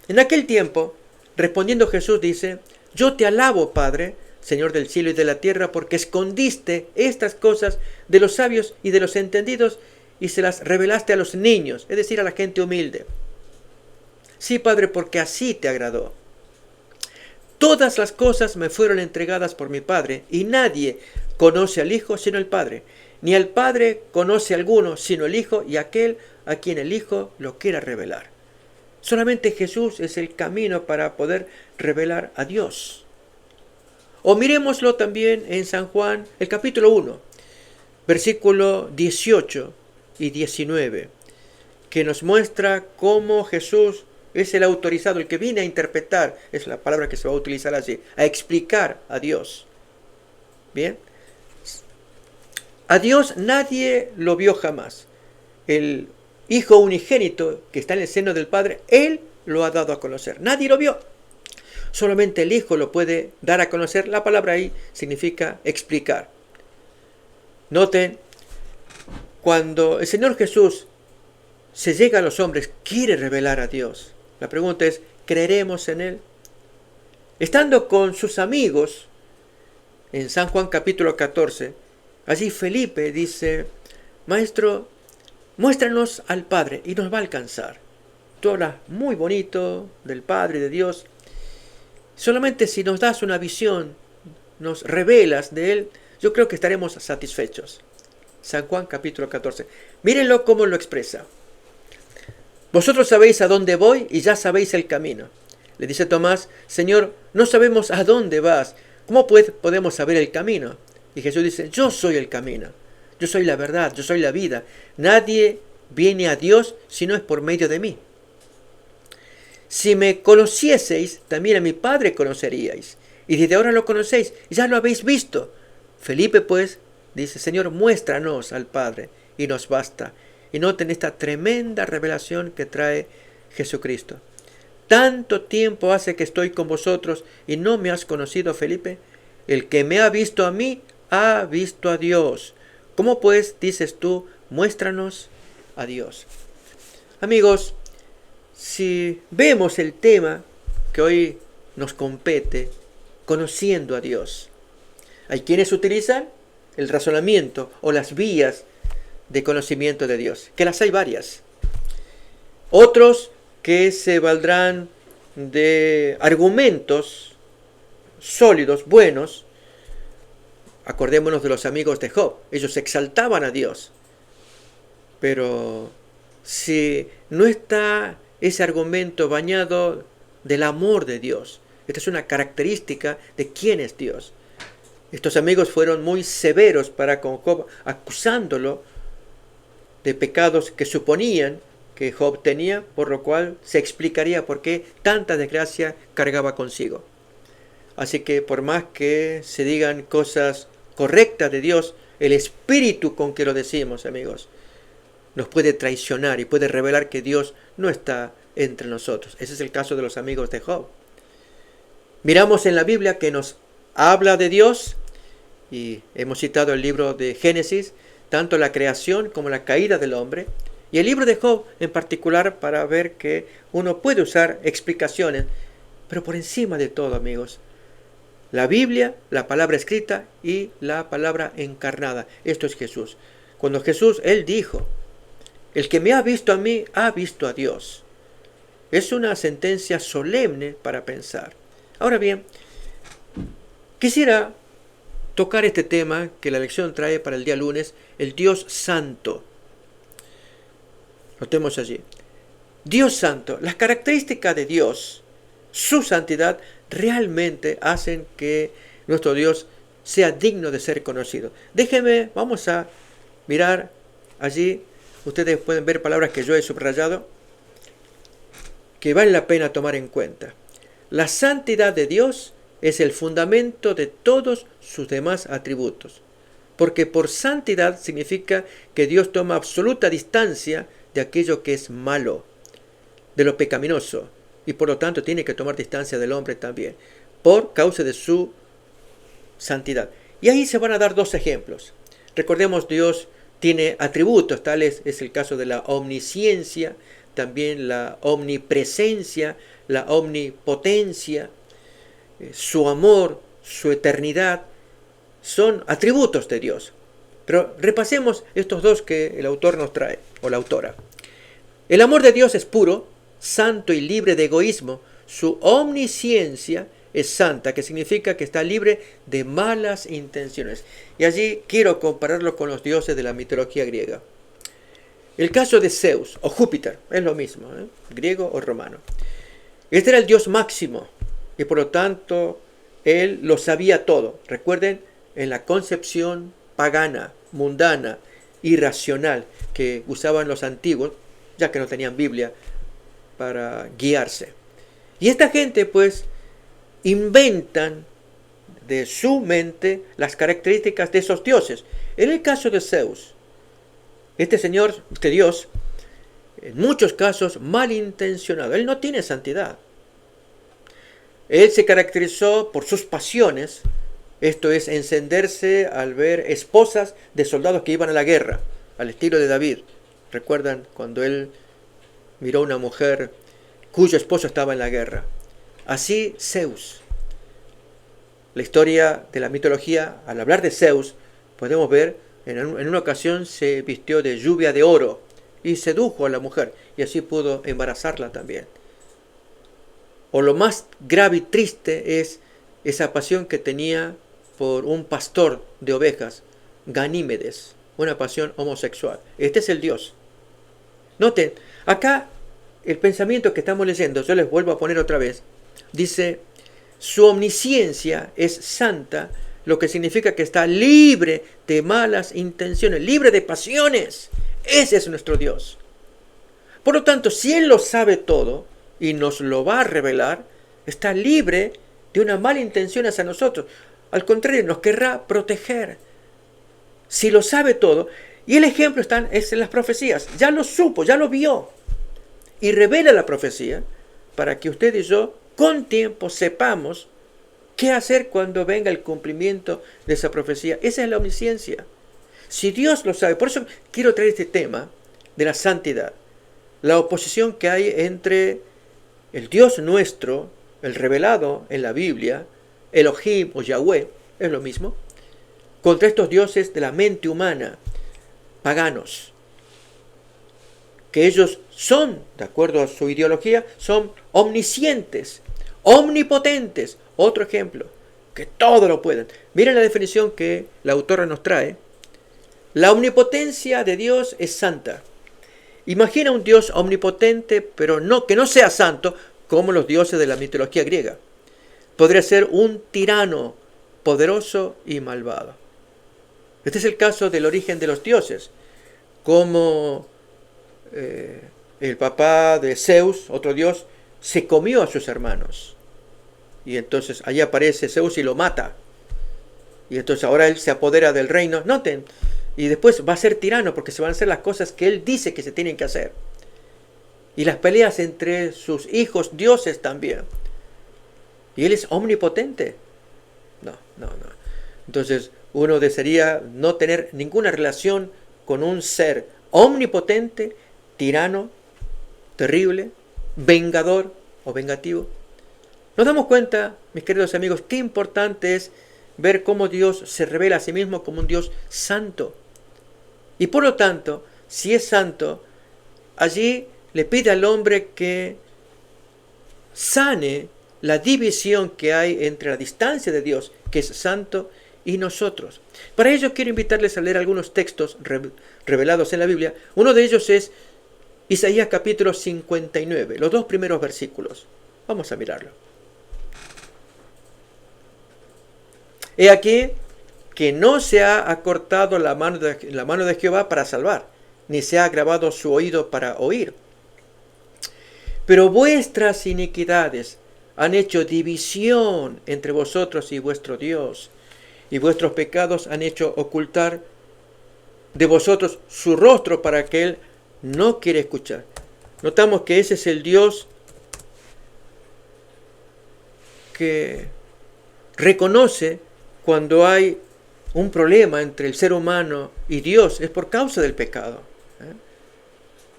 En aquel tiempo, respondiendo Jesús dice: yo te alabo, Padre, Señor del cielo y de la tierra, porque escondiste estas cosas de los sabios y de los entendidos y se las revelaste a los niños, es decir, a la gente humilde. Sí, Padre, porque así te agradó. Todas las cosas me fueron entregadas por mi Padre, y nadie conoce al Hijo sino el Padre, ni al Padre conoce a alguno sino el Hijo y aquel a quien el Hijo lo quiera revelar. Solamente Jesús es el camino para poder revelar a Dios. O miremoslo también en San Juan, el capítulo 1, versículo 18 y 19, que nos muestra cómo Jesús es el autorizado, el que viene a interpretar, es la palabra que se va a utilizar allí, a explicar a Dios. Bien, a Dios nadie lo vio jamás. El Hijo unigénito que está en el seno del Padre, Él lo ha dado a conocer. Nadie lo vio. Solamente el Hijo lo puede dar a conocer. La palabra ahí significa explicar. Noten, cuando el Señor Jesús se llega a los hombres, quiere revelar a Dios. La pregunta es, ¿creeremos en Él? Estando con sus amigos, en San Juan capítulo 14, allí Felipe dice: Maestro, muéstranos al Padre y nos va a alcanzar. Tú hablas muy bonito del Padre y de Dios. Solamente si nos das una visión, nos revelas de Él, yo creo que estaremos satisfechos. San Juan capítulo 14. Mírenlo cómo lo expresa. Vosotros sabéis a dónde voy y ya sabéis el camino. Le dice Tomás: Señor, no sabemos a dónde vas. ¿Cómo podemos saber el camino? Y Jesús dice: yo soy el camino. Yo soy la verdad, yo soy la vida. Nadie viene a Dios si no es por medio de mí. Si me conocieseis, también a mi Padre conoceríais. Y desde ahora lo conocéis, ya lo habéis visto. Felipe pues dice: Señor, muéstranos al Padre y nos basta. Y noten esta tremenda revelación que trae Jesucristo. Tanto tiempo hace que estoy con vosotros y no me has conocido, Felipe. El que me ha visto a mí, ha visto a Dios. ¿Cómo pues dices tú, muéstranos a Dios? Amigos, si vemos el tema que hoy nos compete, conociendo a Dios, hay quienes utilizan el razonamiento o las vías de conocimiento de Dios, que las hay varias. Otros que se valdrán de argumentos sólidos, buenos. Acordémonos de los amigos de Job. Ellos exaltaban a Dios. Pero si no está ese argumento bañado del amor de Dios, esta es una característica de quién es Dios. Estos amigos fueron muy severos para con Job, acusándolo de pecados que suponían que Job tenía, por lo cual se explicaría por qué tanta desgracia cargaba consigo. Así que por más que se digan cosas correctas de Dios, el espíritu con que lo decimos, amigos, nos puede traicionar y puede revelar que Dios no está entre nosotros. Ese es el caso de los amigos de Job. Miramos en la Biblia que nos habla de Dios, y hemos citado el libro de Génesis, tanto la creación como la caída del hombre, y el libro de Job en particular, para ver que uno puede usar explicaciones, pero por encima de todo, amigos, la Biblia, la palabra escrita y la palabra encarnada. Esto es Jesús. Cuando Jesús, Él dijo: el que me ha visto a mí, ha visto a Dios. Es una sentencia solemne para pensar. Ahora bien, quisiera tocar este tema que la lección trae para el día lunes, el Dios Santo. Notemos allí. Dios Santo, las características de Dios, su santidad, realmente hacen que nuestro Dios sea digno de ser conocido. Déjenme, vamos a mirar allí. Ustedes pueden ver palabras que yo he subrayado, que vale la pena tomar en cuenta. La santidad de Dios es el fundamento de todos sus demás atributos. porque por santidad significa que Dios toma absoluta distancia de aquello que es malo, de lo pecaminoso, y por lo tanto tiene que tomar distancia del hombre también, por causa de su santidad. Y ahí se van a dar dos ejemplos. Recordemos, Dios tiene atributos, tales es el caso de la omnisciencia, también la omnipresencia, la omnipotencia, su amor, su eternidad, son atributos de Dios. Pero repasemos estos dos que el autor nos trae, o la autora. El amor de Dios es puro, santo y libre de egoísmo. Su omnisciencia es santa, que significa que está libre de malas intenciones. Y allí quiero compararlo con los dioses de la mitología griega. El caso de Zeus o Júpiter, es lo mismo, griego o romano. Este era el dios máximo y por lo tanto él lo sabía todo. Recuerden, en la concepción pagana, mundana, irracional que usaban los antiguos, ya que no tenían Biblia para guiarse. Y esta gente pues inventan de su mente las características de esos dioses. En el caso de Zeus, este Dios, en muchos casos malintencionado, él no tiene santidad. Él se caracterizó por sus pasiones, esto es, encenderse al ver esposas de soldados que iban a la guerra, al estilo de David. ¿Recuerdan cuando él miró a una mujer cuyo esposo estaba en la guerra? Así Zeus. La historia de la mitología, al hablar de Zeus, podemos ver, en una ocasión se vistió de lluvia de oro y sedujo a la mujer y así pudo embarazarla también. O lo más grave y triste es esa pasión que tenía por un pastor de ovejas, Ganímedes, una pasión homosexual. Este es el Dios. Noten, acá el pensamiento que estamos leyendo, yo les vuelvo a poner otra vez, dice, su omnisciencia es santa, lo que significa que está libre de malas intenciones, libre de pasiones. Ese es nuestro Dios. Por lo tanto, si Él lo sabe todo y nos lo va a revelar, está libre de una mala intención hacia nosotros. Al contrario, nos querrá proteger. Si lo sabe todo, y el ejemplo es en las profecías, ya lo supo, ya lo vio, y revela la profecía para que usted y yo con tiempo sepamos qué hacer cuando venga el cumplimiento de esa profecía. Esa es la omnisciencia. Si Dios lo sabe, por eso quiero traer este tema de la santidad, la oposición que hay entre el Dios nuestro, el revelado en la Biblia, Elohim o Yahweh, es lo mismo, contra estos dioses de la mente humana, paganos, que ellos son, de acuerdo a su ideología, son omniscientes, omnipotentes. Otro ejemplo, que todo lo pueden. Miren la definición que la autora nos trae. La omnipotencia de Dios es santa. Imagina un Dios omnipotente, pero que no sea santo, como los dioses de la mitología griega. Podría ser un tirano poderoso y malvado. Este es el caso del origen de los dioses, como el papá de Zeus, otro dios, se comió a sus hermanos. Y entonces allí aparece Zeus y lo mata. Y entonces ahora él se apodera del reino. Noten, y después va a ser tirano porque se van a hacer las cosas que él dice que se tienen que hacer. Y las peleas entre sus hijos dioses también. ¿Y él es omnipotente? No. Entonces uno desearía no tener ninguna relación con un ser omnipotente, tirano, terrible, vengador o vengativo. Nos damos cuenta, mis queridos amigos, qué importante es ver cómo Dios se revela a sí mismo como un Dios santo. Y por lo tanto, si es santo, allí le pide al hombre que sane la división que hay entre la distancia de Dios, que es santo, y nosotros. Para ello quiero invitarles a leer algunos textos revelados en la Biblia. Uno de ellos es Isaías capítulo 59, los dos primeros versículos. Vamos a mirarlo. He aquí que no se ha acortado la mano de Jehová para salvar, ni se ha agravado su oído para oír. Pero vuestras iniquidades han hecho división entre vosotros y vuestro Dios, y vuestros pecados han hecho ocultar de vosotros su rostro para que Él no quiere escuchar. Notamos que ese es el Dios que reconoce cuando hay un problema entre el ser humano y Dios, es por causa del pecado.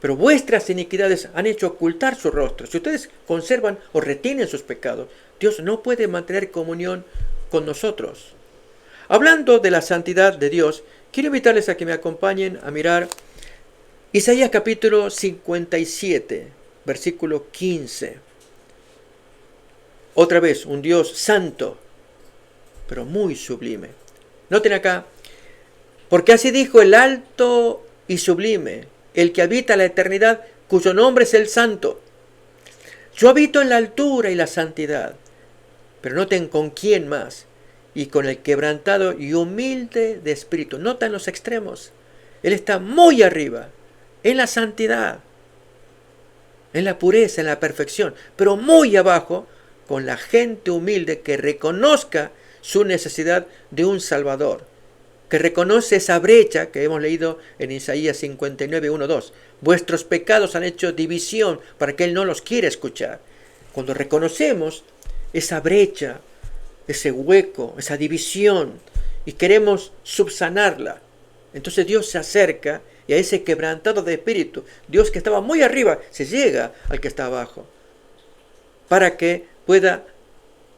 Pero vuestras iniquidades han hecho ocultar su rostro. Si ustedes conservan o retienen sus pecados, Dios no puede mantener comunión con nosotros. Hablando de la santidad de Dios, quiero invitarles a que me acompañen a mirar Isaías capítulo 57, versículo 15. Otra vez, un Dios santo, pero muy sublime. Noten acá, porque así dijo el alto y sublime, el que habita la eternidad, cuyo nombre es el Santo. Yo habito en la altura y la santidad, pero noten con quién más, y con el quebrantado y humilde de espíritu. Notan los extremos. Él está muy arriba, en la santidad, en la pureza, en la perfección, pero muy abajo, con la gente humilde que reconozca su necesidad de un Salvador, que reconoce esa brecha que hemos leído en Isaías 59, 1, 2. Vuestros pecados han hecho división para que Él no los quiera escuchar. Cuando reconocemos esa brecha, ese hueco, esa división, y queremos subsanarla, entonces Dios se acerca y a ese quebrantado de espíritu, Dios que estaba muy arriba, se llega al que está abajo, para que pueda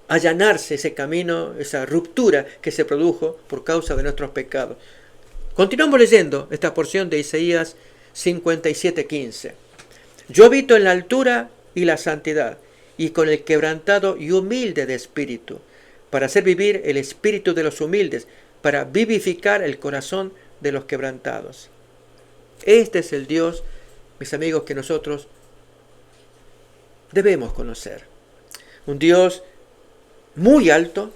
allanarse ese camino, esa ruptura que se produjo por causa de nuestros pecados. Continuamos leyendo esta porción de Isaías 57:15. Yo habito en la altura y la santidad, y con el quebrantado y humilde de espíritu, para hacer vivir el espíritu de los humildes, para vivificar el corazón de los quebrantados. Este es el Dios, mis amigos, que nosotros debemos conocer. Un Dios muy alto,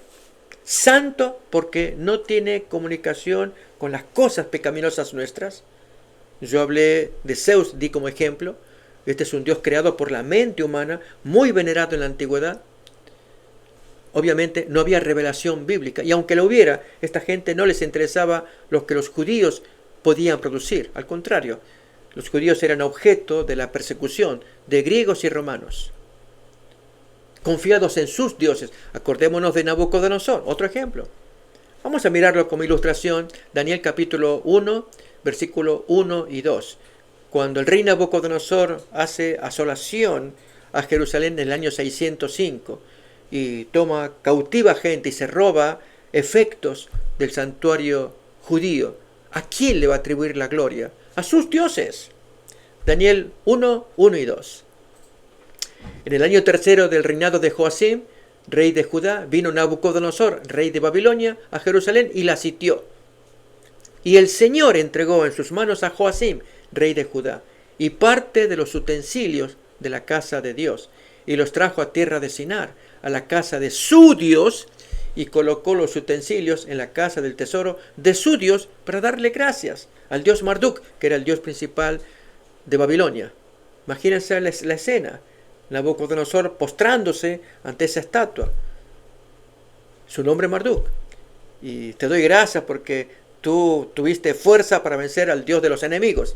santo, porque no tiene comunicación con las cosas pecaminosas nuestras. Yo hablé de Zeus, di como ejemplo. Este es un Dios creado por la mente humana, muy venerado en la antigüedad. Obviamente no había revelación bíblica, y aunque lo hubiera, esta gente no les interesaba lo que los judíos podían producir. Al contrario, los judíos eran objeto de la persecución de griegos y romanos, confiados en sus dioses. Acordémonos de Nabucodonosor, otro ejemplo. Vamos a mirarlo como ilustración, Daniel capítulo 1, versículo 1 y 2. Cuando el rey Nabucodonosor hace asolación a Jerusalén en el año 605 y toma cautiva gente y se roba efectos del santuario judío, ¿a quién le va a atribuir la gloria? A sus dioses. Daniel 1, 1 y 2. En el año tercero del reinado de Joacim, rey de Judá, vino Nabucodonosor, rey de Babilonia, a Jerusalén y la sitió. Y el Señor entregó en sus manos a Joacim, rey de Judá, y parte de los utensilios de la casa de Dios, y los trajo a tierra de Sinar, a la casa de su Dios, y colocó los utensilios en la casa del tesoro de su Dios para darle gracias al dios Marduk, que era el dios principal de Babilonia. Imagínense la escena. Nabucodonosor postrándose ante esa estatua. Su nombre es Marduk. Y te doy gracias porque tú tuviste fuerza para vencer al Dios de los enemigos,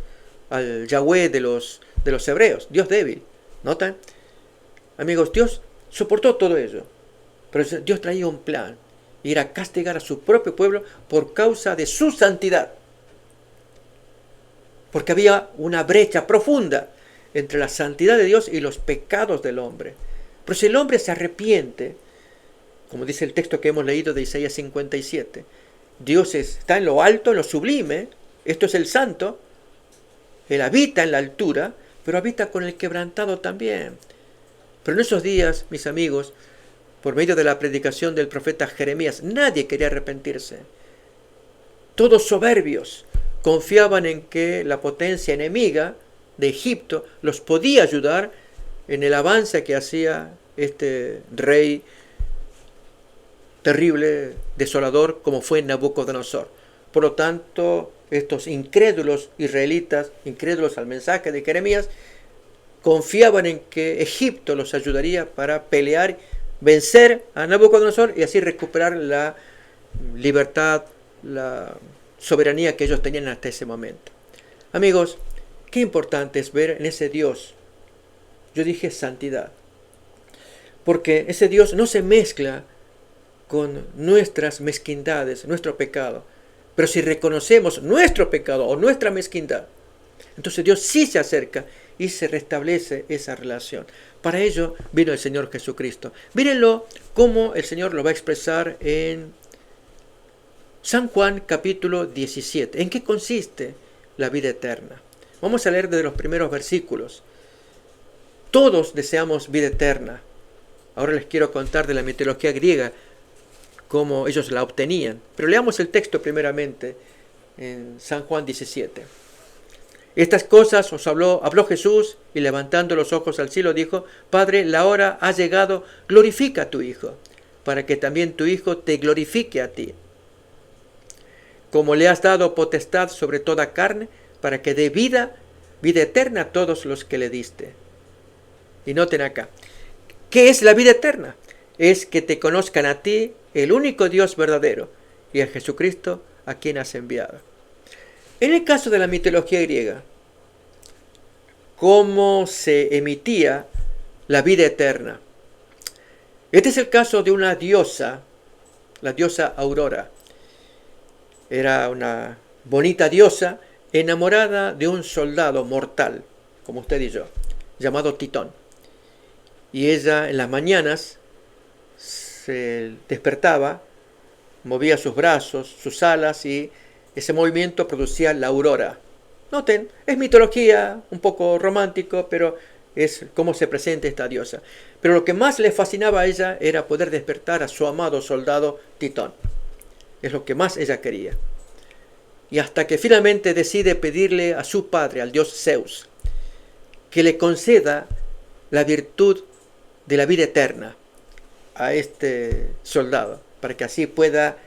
al Yahweh de los hebreos, Dios débil. ¿Notan? Amigos, Dios soportó todo ello. Pero Dios traía un plan. Y era castigar a su propio pueblo por causa de su santidad. Porque había una brecha profunda entre la santidad de Dios y los pecados del hombre. Pero si el hombre se arrepiente, como dice el texto que hemos leído de Isaías 57, Dios está en lo alto, en lo sublime, esto es el santo, Él habita en la altura, pero habita con el quebrantado también. Pero en esos días, mis amigos, por medio de la predicación del profeta Jeremías, nadie quería arrepentirse. Todos soberbios confiaban en que la potencia enemiga de Egipto los podía ayudar en el avance que hacía este rey terrible, desolador, como fue Nabucodonosor. Por lo tanto, estos incrédulos israelitas, incrédulos al mensaje de Jeremías, confiaban en que Egipto los ayudaría para pelear, vencer a Nabucodonosor y así recuperar la libertad, la soberanía que ellos tenían hasta ese momento. Amigos, qué importante es ver en ese Dios, yo dije santidad, porque ese Dios no se mezcla con nuestras mezquindades, nuestro pecado. Pero si reconocemos nuestro pecado o nuestra mezquindad, entonces Dios sí se acerca y se restablece esa relación. Para ello vino el Señor Jesucristo. Mírenlo cómo el Señor lo va a expresar en San Juan capítulo 17. ¿En qué consiste la vida eterna? Vamos a leer desde los primeros versículos. Todos deseamos vida eterna. Ahora les quiero contar de la mitología griega, cómo ellos la obtenían. Pero leamos el texto primeramente en San Juan 17. Estas cosas os habló Jesús, y levantando los ojos al cielo dijo: Padre, la hora ha llegado, glorifica a tu Hijo, para que también tu Hijo te glorifique a ti. Como le has dado potestad sobre toda carne, para que dé vida eterna a todos los que le diste. Y noten acá, ¿qué es la vida eterna? Es que te conozcan a ti, el único Dios verdadero, y a Jesucristo a quien has enviado. En el caso de la mitología griega, ¿cómo se emitía la vida eterna? Este es el caso de una diosa, la diosa Aurora. Era una bonita diosa enamorada de un soldado mortal, como usted y yo, llamado Titón. Y ella en las mañanas se despertaba, movía sus brazos, sus alas, y ese movimiento producía la aurora. Noten, es mitología, un poco romántico, pero es cómo se presenta esta diosa. Pero lo que más le fascinaba a ella era poder despertar a su amado soldado Titón. Es lo que más ella quería. Y hasta que finalmente decide pedirle a su padre, al dios Zeus, que le conceda la virtud de la vida eterna a este soldado, para que así pueda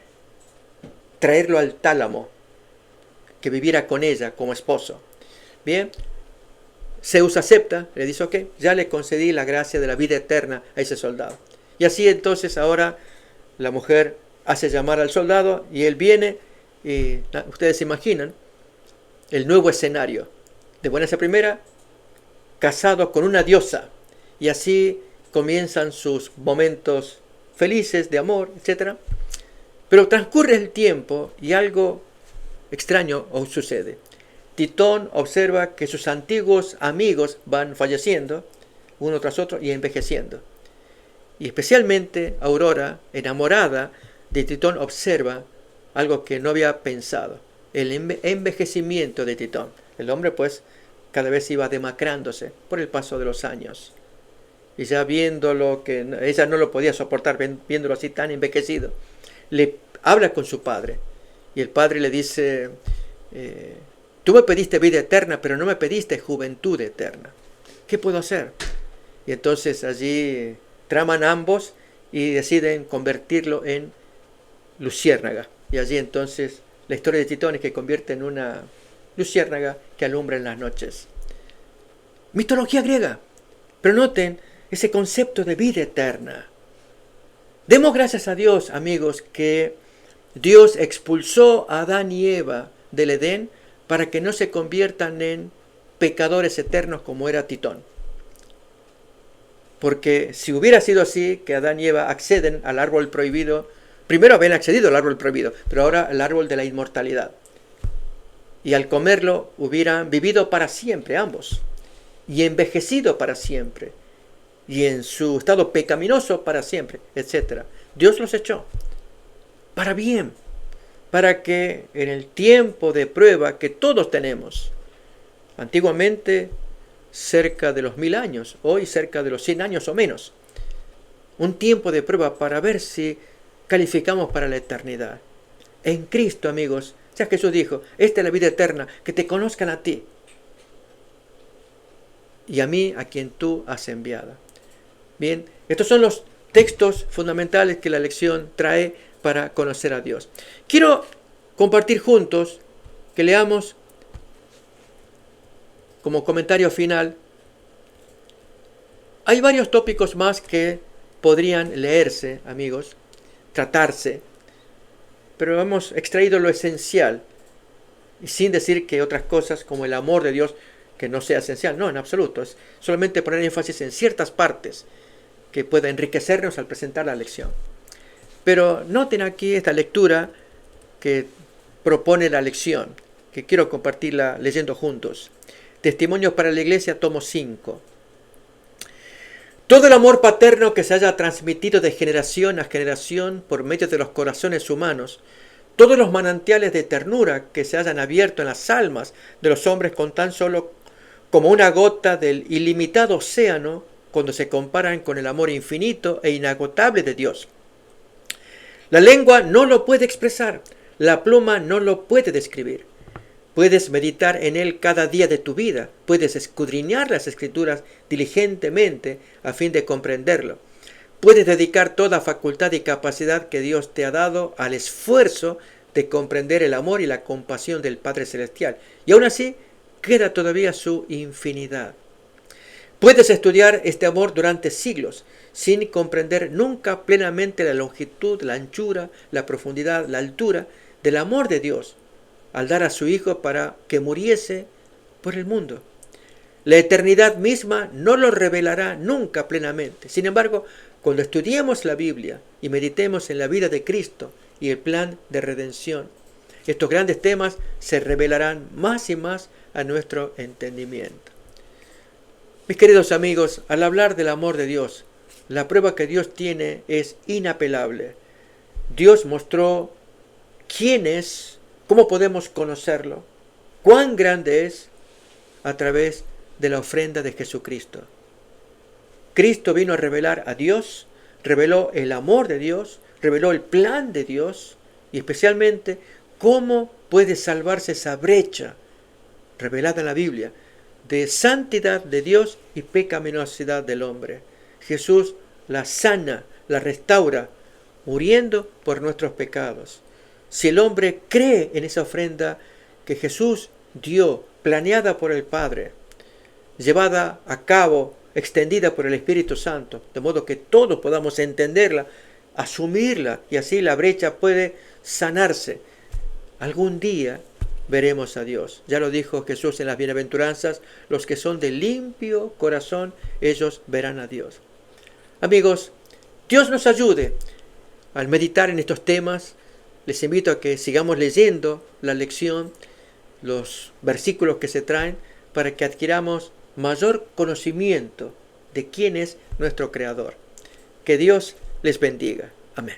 traerlo al tálamo, que viviera con ella como esposo. Bien, Zeus acepta, le dice: ok, ya le concedí la gracia de la vida eterna a ese soldado. Y así entonces ahora la mujer hace llamar al soldado y él viene, y ustedes se imaginan el nuevo escenario. De buenas a primera, casado con una diosa, y así comienzan sus momentos felices de amor, etc. Pero transcurre el tiempo y algo extraño sucede. Titón observa que sus antiguos amigos van falleciendo, uno tras otro, y envejeciendo. Y especialmente Aurora, enamorada de Titón, observa algo que no había pensado: el envejecimiento de Titón. El hombre pues cada vez iba demacrándose por el paso de los años. Y ya viéndolo, que ella no lo podía soportar, viéndolo así tan envejecido, le habla con su padre. Y el padre le dice: tú me pediste vida eterna, pero no me pediste juventud eterna. ¿Qué puedo hacer? Y entonces allí traman ambos y deciden convertirlo en luciérnaga. Y allí entonces la historia de Titón es que convierte en una luciérnaga que alumbra en las noches. Mitología griega. Pero noten ese concepto de vida eterna. Demos gracias a Dios, amigos, que Dios expulsó a Adán y Eva del Edén para que no se conviertan en pecadores eternos como era Titón. Porque si hubiera sido así, que Adán y Eva acceden al árbol prohibido, primero habían accedido al árbol prohibido, pero ahora al árbol de la inmortalidad. Y al comerlo hubieran vivido para siempre ambos, y envejecido para siempre, y en su estado pecaminoso para siempre, etc. Dios los echó para bien, para que en el tiempo de prueba que todos tenemos, antiguamente cerca de los 1000 años, hoy cerca de los 100 años o menos, un tiempo de prueba para ver si calificamos para la eternidad. En Cristo, amigos, ya Jesús dijo: esta es la vida eterna, que te conozcan a ti y a mí, a quien tú has enviado. Bien, estos son los textos fundamentales que la lección trae para conocer a Dios. Quiero compartir juntos, que leamos como comentario final. Hay varios tópicos más que podrían leerse, amigos, tratarse, pero hemos extraído lo esencial, y sin decir que otras cosas como el amor de Dios que no sea esencial. No, en absoluto. Es solamente poner énfasis en ciertas partes que pueda enriquecernos al presentar la lección. Pero noten aquí esta lectura que propone la lección, que quiero compartirla leyendo juntos. Testimonios para la Iglesia, tomo 5. Todo el amor paterno que se haya transmitido de generación a generación por medio de los corazones humanos, todos los manantiales de ternura que se hayan abierto en las almas de los hombres con tan solo como una gota del ilimitado océano cuando se comparan con el amor infinito e inagotable de Dios. La lengua no lo puede expresar, la pluma no lo puede describir. Puedes meditar en él cada día de tu vida, puedes escudriñar las Escrituras diligentemente a fin de comprenderlo. Puedes dedicar toda facultad y capacidad que Dios te ha dado al esfuerzo de comprender el amor y la compasión del Padre Celestial. Y aún así, queda todavía su infinidad. Puedes estudiar este amor durante siglos, sin comprender nunca plenamente la longitud, la anchura, la profundidad, la altura del amor de Dios, al dar a su Hijo para que muriese por el mundo. La eternidad misma no lo revelará nunca plenamente. Sin embargo, cuando estudiemos la Biblia y meditemos en la vida de Cristo y el plan de redención, estos grandes temas se revelarán más y más a nuestro entendimiento. Mis queridos amigos, al hablar del amor de Dios, la prueba que Dios tiene es inapelable. Dios mostró quién es, cómo podemos conocerlo, cuán grande es a través de la ofrenda de Jesucristo. Cristo vino a revelar a Dios, reveló el amor de Dios, reveló el plan de Dios y especialmente cómo puede salvarse esa brecha revelada en la Biblia de santidad de Dios y pecaminosidad del hombre. Jesús la sana, la restaura, muriendo por nuestros pecados. Si el hombre cree en esa ofrenda que Jesús dio, planeada por el Padre, llevada a cabo, extendida por el Espíritu Santo, de modo que todos podamos entenderla, asumirla, y así la brecha puede sanarse. Algún día veremos a Dios. Ya lo dijo Jesús en las bienaventuranzas: los que son de limpio corazón, ellos verán a Dios. Amigos, Dios nos ayude al meditar en estos temas. Les invito a que sigamos leyendo la lección, los versículos que se traen, para que adquiramos mayor conocimiento de quién es nuestro Creador. Que Dios les bendiga. Amén.